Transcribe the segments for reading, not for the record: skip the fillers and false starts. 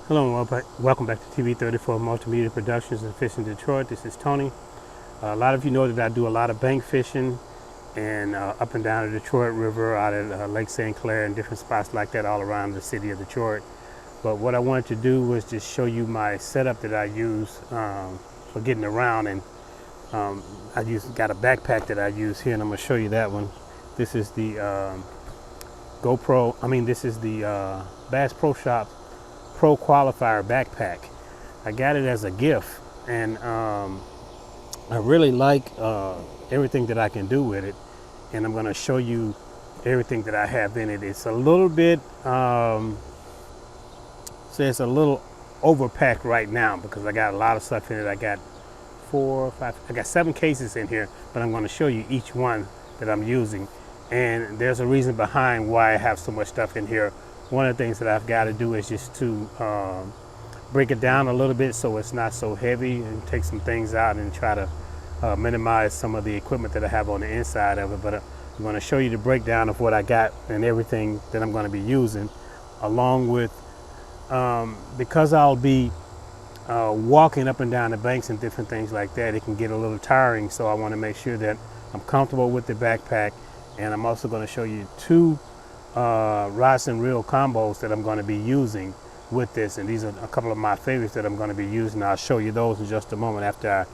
Hello and welcome back to TV34 Multimedia Productions and Fishing Detroit. This is Tony. A lot of you know that I do a lot of bank fishing and up and down the Detroit River, out at Lake St. Clair and different spots like that all around the city of Detroit. But what I wanted to do was just show you my setup that I use for getting around. And got a backpack that I use here, and I'm going to show you that one. This is the this is the Bass Pro Shops Pro Qualifier backpack. I got it as a gift, and I really like everything that I can do with it, and I'm going to show you everything that I have in it. It's a little bit it's a little overpacked right now because I got a lot of stuff in it. I got 7 cases in here, but I'm going to show you each one that I'm using, and there's a reason behind why I have so much stuff in here. One of the things that I've got to do is just to break it down a little bit so it's not so heavy, and take some things out and try to minimize some of the equipment that I have on the inside of it. But I'm going to show you the breakdown of what I got and everything that I'm going to be using, along with because I'll be walking up and down the banks and different things like that. It can get a little tiring, so I want to make sure that I'm comfortable with the backpack. And I'm also going to show you 2 rods and reel combos that I'm going to be using with this, and these are a couple of my favorites that I'm going to be using. I'll show you those in just a moment after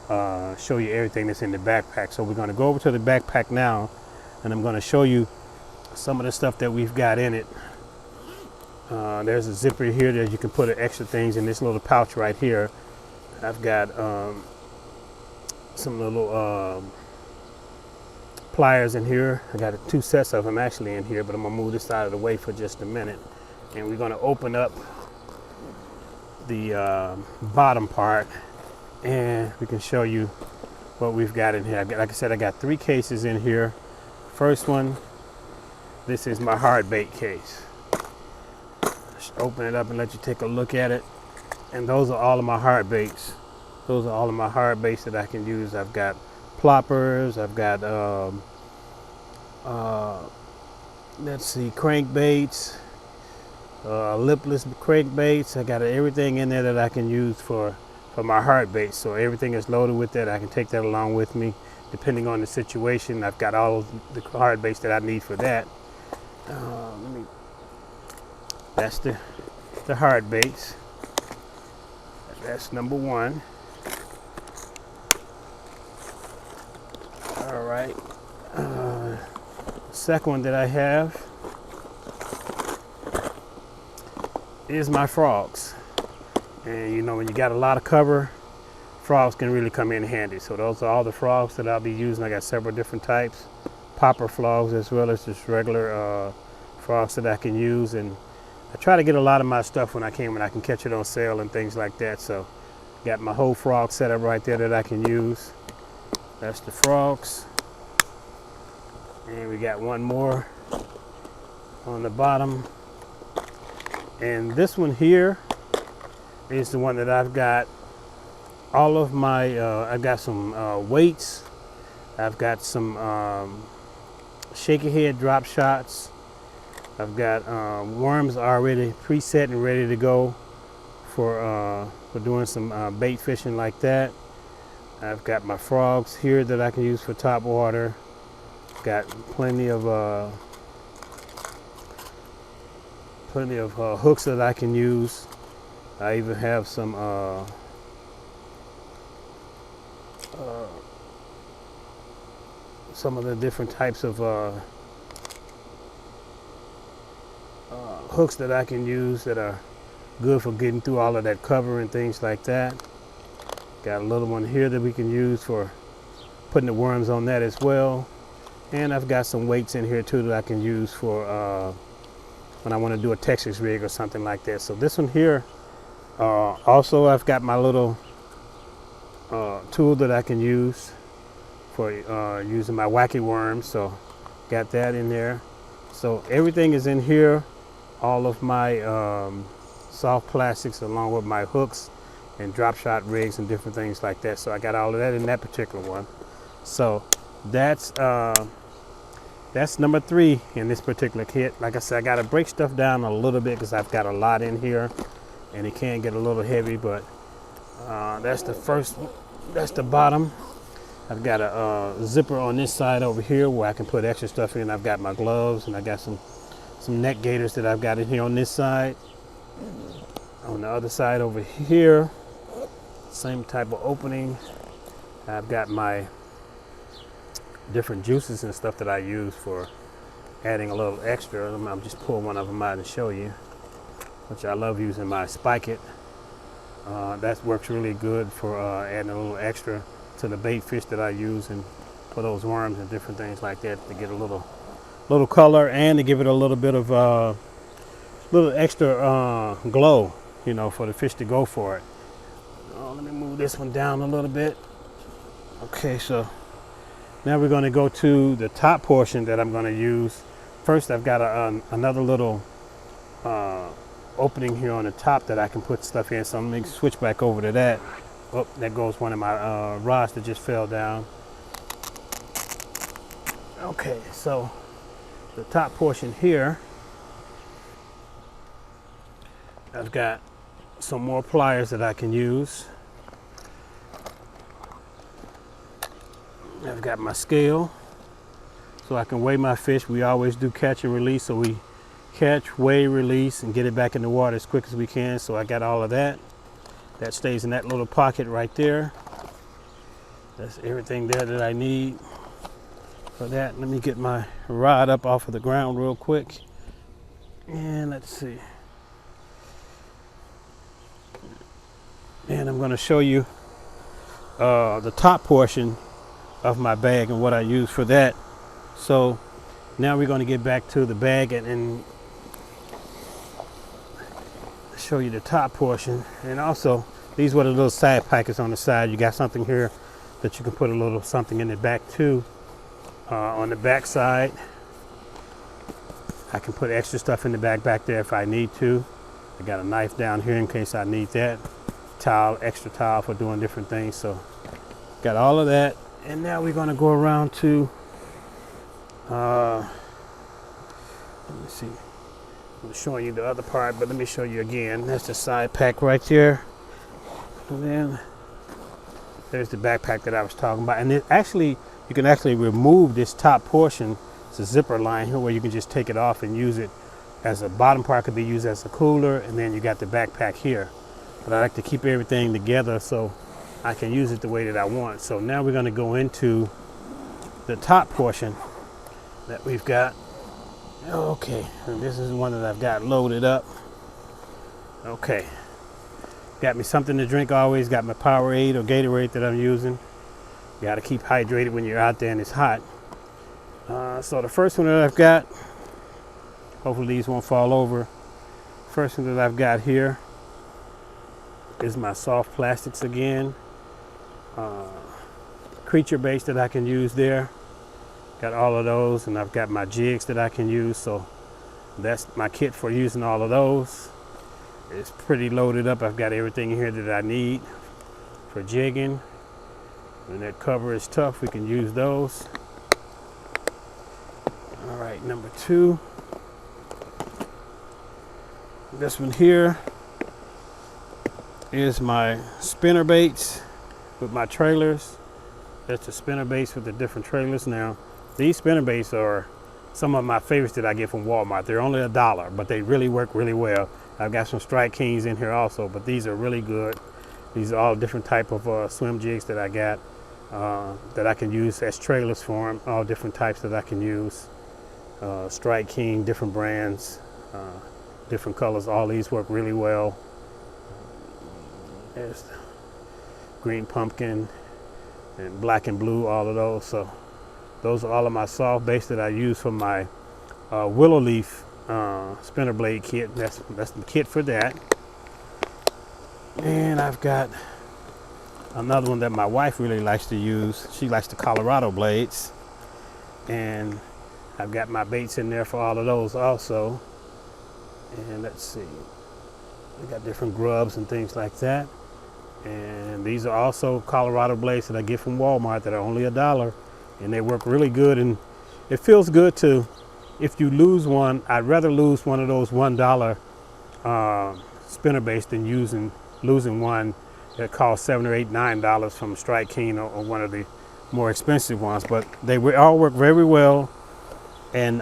I show you everything that's in the backpack. So we're going to go over to the backpack now, and I'm going to show you some of the stuff that we've got in it. There's a zipper here that you can put extra things in this little pouch right here. I've got some little pliers in here. I got 2 sets of them actually in here, but I'm gonna move this out of the way for just a minute, and we're gonna open up the bottom part, and we can show you what we've got in here. Like I said, I got 3 cases in here. First one, this is my hard bait case. Just open it up and let you take a look at it, and those are all of my hard baits. Those are all of my hard baits that I can use. I've got ploppers, I've got let's see, crankbaits, lipless crankbaits. I got everything in there that I can use for my hard baits. So everything is loaded with that. I can take that along with me depending on the situation. I've got all the hard baits that I need for that. That's the hard baits. That's number 1. All right. Second one that I have is my frogs. And you know, when you got a lot of cover, frogs can really come in handy. So those are all the frogs that I'll be using. I got several different types, popper frogs as well as just regular frogs that I can use. And I try to get a lot of my stuff when I can catch it on sale and things like that. So got my whole frog setup right there that I can use. That's the frogs. And we got one more on the bottom. And this one here is the one that I've got all of my, I've got some weights. I've got some shaky head drop shots. I've got worms already preset and ready to go for doing some bait fishing like that. I've got my frogs here that I can use for top water. Got plenty of hooks that I can use. I even have some of the different types of hooks that I can use that are good for getting through all of that cover and things like that. Got a little one here that we can use for putting the worms on that as well. And I've got some weights in here too that I can use for when I want to do a Texas rig or something like that. So this one here, also I've got my little tool that I can use for using my wacky worms. So got that in there. So everything is in here. All of my soft plastics along with my hooks and drop shot rigs and different things like that. So I got all of that in that particular one. So that's number 3 in this particular kit. Like I said, I got to break stuff down a little bit because I've got a lot in here. and it can get a little heavy, but that's the bottom. I've got a zipper on this side over here where I can put extra stuff in. I've got my gloves, and I got some neck gaiters that I've got in here on this side. On the other side over here, same type of opening. I've got my different juices and stuff that I use for adding a little extra. I'll just pull one of them out and show you, which I love using my Spike It. That works really good for adding a little extra to the bait fish that I use and for those worms and different things like that, to get a little color and to give it a little bit of little extra glow, you know, for the fish to go for it. Let me move this one down a little bit. Okay, so now we're going to go to the top portion that I'm going to use. First, I've got another little opening here on the top that I can put stuff in. So I'm going to switch back over to that. Oh, there goes one of my rods that just fell down. Okay, so the top portion here, I've got some more pliers that I can use. I've got my scale so I can weigh my fish. We always do catch and release, so we catch, weigh, release, and get it back in the water as quick as we can. So I got all of that. That stays in that little pocket right there. That's everything there that I need for that. Let me get my rod up off of the ground real quick. And let's see. And I'm going to show you the top portion of my bag and what I use for that. So now we're going to get back to the bag and show you the top portion. And also, these were the little side pockets on the side. You got something here that you can put a little something in the back too. On the back side, I can put extra stuff in the back there if I need to. I got a knife down here in case I need that. Towel, extra towel for doing different things. So got all of that. And now we're going to go around to let me see, I'm showing you the other part, but let me show you again. That's the side pack right there, and then there's the backpack that I was talking about. And it actually, you can actually remove this top portion. It's a zipper line here where you can just take it off and use it as a bottom part, could be used as a cooler, and then you got the backpack here. But I like to keep everything together so I can use it the way that I want. So now we're going to go into the top portion that we've got. Okay, and this is one that I've got loaded up. Okay, got me something to drink always. Got my Powerade or Gatorade that I'm using. You got to keep hydrated when you're out there and it's hot. So the first one that I've got, hopefully these won't fall over. First one that I've got here is my soft plastics again. Creature base that I can use there. Got all of those, and I've got my jigs that I can use. So that's my kit for using all of those. It's pretty loaded up. I've got everything here that I need for jigging. When that cover is tough, we can use those. All right, number two. This one here is my spinner baits with my trailers. That's the spinner baits with the different trailers. Now, these spinner baits are some of my favorites that I get from Walmart. They're only $1, but they really work really well. I've got some Strike Kings in here also, but these are really good. These are all different type of swim jigs that I got that I can use as trailers for them. All different types that I can use. Strike King, different brands, different colors. All these work really well. There's the green pumpkin and black and blue, all of those. So those are all of my soft base that I use for my willow leaf spinner blade kit. That's the kit for that. And I've got another one that my wife really likes to use. She likes the Colorado blades, and I've got my baits in there for all of those also. And let's see, we got different grubs and things like that. And these are also Colorado blades that I get from Walmart that are only $1, and they work really good. And it feels good to, if you lose one, I'd rather lose one of those $1 spinnerbaits than losing one that cost $7 or $9 from Strike King or one of the more expensive ones. But they all work very well, and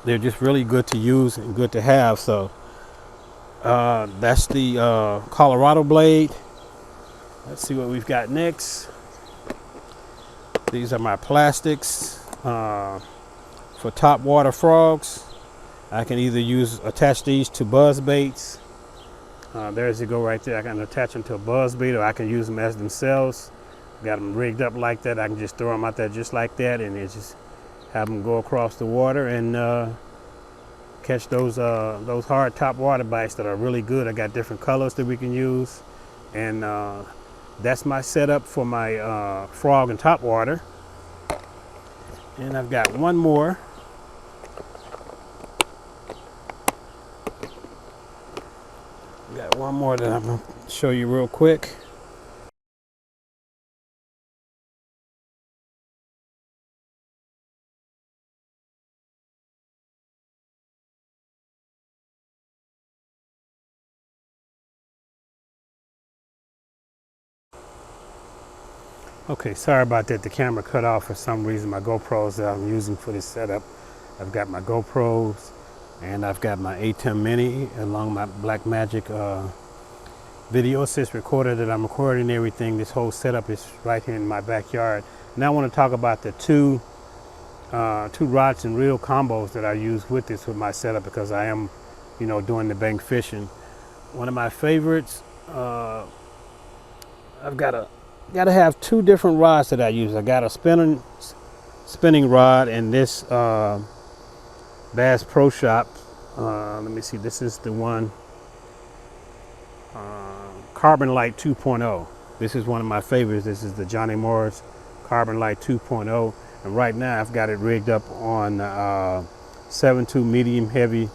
they're just really good to use and good to have. So that's the Colorado blade. Let's see what we've got next. These are my plastics for top water frogs. I can either attach these to buzz baits. There's they go right there. I can attach them to a buzz bait, or I can use them as themselves. Got them rigged up like that. I can just throw them out there just like that, and it just have them go across the water and catch those hard top water bites that are really good. I got different colors that we can use, and that's my setup for my frog and top water. And I've got one more. Got one more that I'm going to show you real quick. Okay, sorry about that. The camera cut off for some reason. My GoPros that I'm using for this setup. I've got my GoPros, and I've got my ATEM Mini along my Blackmagic video assist recorder that I'm recording everything. This whole setup is right here in my backyard. Now I want to talk about the two rods and reel combos that I use with my setup, because I am, doing the bank fishing. One of my favorites. I've got to have two different rods that I use. I got a spinning rod and this Bass Pro Shop. Let me see. This is the one. Carbon Light 2.0. This is one of my favorites. This is the Johnny Morris Carbon Light 2.0, and right now I've got it rigged up on 7.2 medium heavy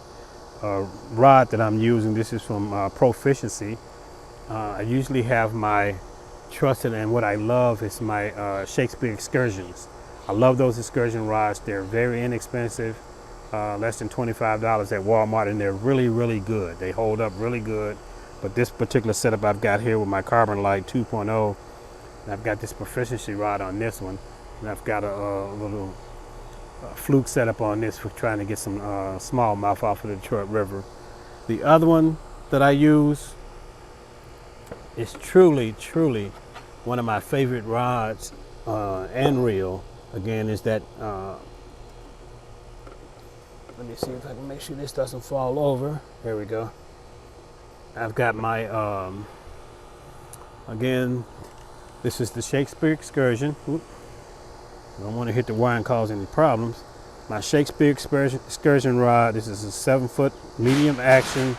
rod that I'm using. This is from Proficiency. I usually have my trusted, and what I love is my Shakespeare Excursions. I love those excursion rods. They're very inexpensive, less than $25 at Walmart, and they're really, really good. They hold up really good. But this particular setup I've got here with my Carbon Light 2.0, and I've got this Proficiency rod on this one, and I've got a little fluke setup on this for trying to get some smallmouth off of the Detroit River. The other one that I use is truly, truly one of my favorite rods and reel. Again, is that, let me see if I can make sure this doesn't fall over. There we go. I've got my, again, this is the Shakespeare Excursion. Oop. I don't want to hit the wire and cause any problems. My Shakespeare Excursion rod. This is a 7-foot medium action.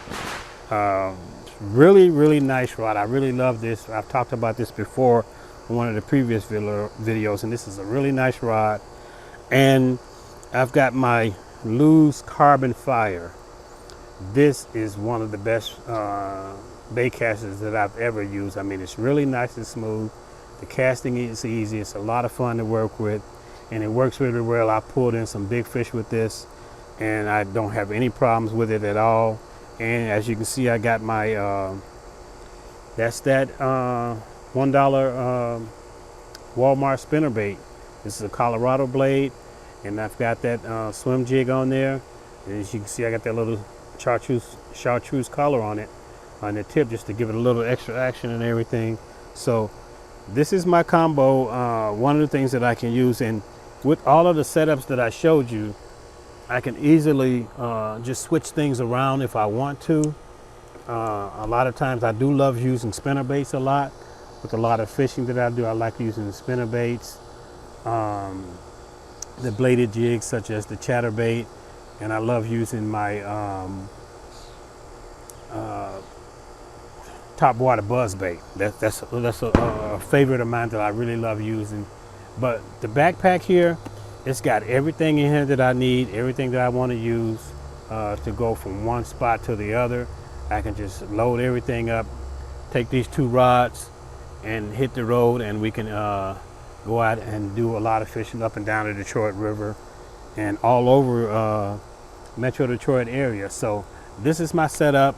Really, really nice rod. I really love this. I've talked about this before in one of the previous videos, and this is a really nice rod. And I've got my Lew's Carbon Fire. This is one of the best bait casters that I've ever used. I mean, it's really nice and smooth. The casting is easy. It's a lot of fun to work with, and it works really well. I pulled in some big fish with this, and I don't have any problems with it at all. And as you can see, I got my that's that $1 Walmart spinnerbait. This is a Colorado blade, and I've got that swim jig on there. And as you can see, I got that little chartreuse collar on it, on the tip, just to give it a little extra action and everything. So this is my combo. One of the things that I can use, and with all of the setups that I showed you, I can easily just switch things around if I want to. A lot of times I do love using spinner baits a lot. With a lot of fishing that I do, I like using the spinner baits, the bladed jigs such as the chatterbait, and I love using my top water buzz bait. That's a favorite of mine that I really love using. But the backpack here, it's got everything in here that I need, everything that I want to use to go from one spot to the other. I can just load everything up, take these two rods and hit the road, and we can go out and do a lot of fishing up and down the Detroit River and all over Metro Detroit area. So this is my setup.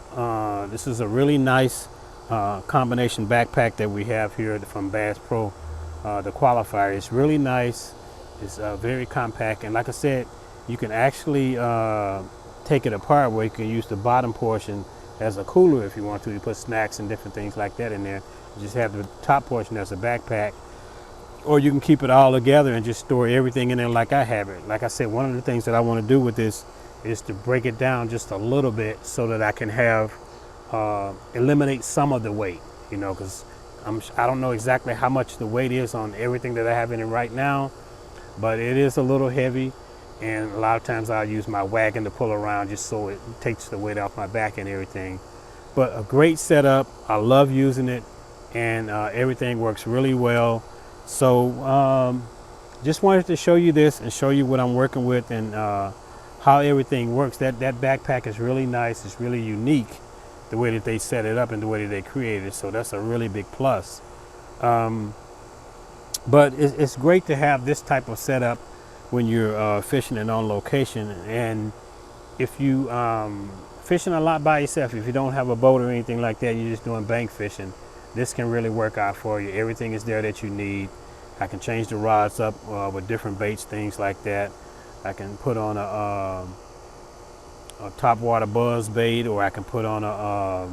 This is a really nice combination backpack that we have here from Bass Pro. The Qualifier is really nice. It's very compact, and like I said, you can actually take it apart where you can use the bottom portion as a cooler if you want to. You put snacks and different things like that in there. You just have the top portion as a backpack, or you can keep it all together and just store everything in there like I have it. Like I said, one of the things that I want to do with this is to break it down just a little bit so that I can have eliminate some of the weight, you know, because I don't know exactly how much the weight is on everything that I have in it right now, but it is a little heavy, and a lot of times I'll use my wagon to pull around just so it takes the weight off my back and everything. But a great setup. I love using it, and everything works really well. So just wanted to show you this and show you what I'm working with and how everything works. That backpack is really nice. It's really unique, the way that they set it up and the way that they created it. So that's a really big plus. But it's great to have this type of setup when you're fishing and on location. And if you fishing a lot by yourself, if you don't have a boat or anything like that, you're just doing bank fishing, this can really work out for you. Everything is there that you need. I can change the rods up with different baits, things like that. I can put on a top water buzz bait, or I can put on a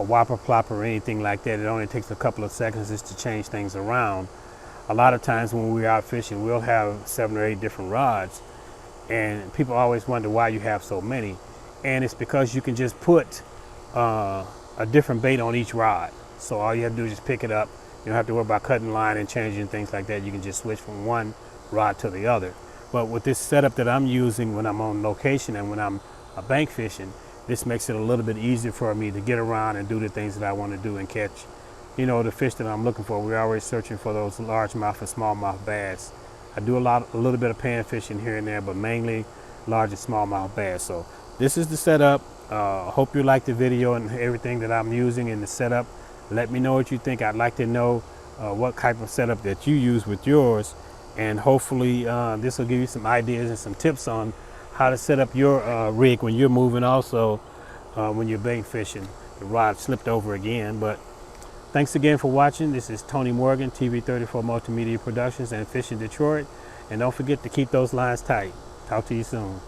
whopper plopper or anything like that. It only takes a couple of seconds just to change things around. A lot of times when we're out fishing, we'll have 7 or 8 different rods, and people always wonder why you have so many. And it's because you can just put a different bait on each rod. So all you have to do is just pick it up. You don't have to worry about cutting line and changing things like that. You can just switch from one rod to the other. But with this setup that I'm using when I'm on location and when I'm bank fishing, this makes it a little bit easier for me to get around and do the things that I want to do and catch, you know, the fish that I'm looking for. We're always searching for those largemouth and smallmouth bass. I do a little bit of pan fishing here and there, but mainly large and smallmouth bass. So this is the setup. Hope you like the video and everything that I'm using in the setup. Let me know what you think. I'd like to know what type of setup that you use with yours, and hopefully this will give you some ideas and some tips on how to set up your rig when you're moving. Also, when you're bank fishing, the rod slipped over again. But thanks again for watching. This is Tony Morgan, TV34 Multimedia Productions and Fishing Detroit. And don't forget to keep those lines tight. Talk to you soon.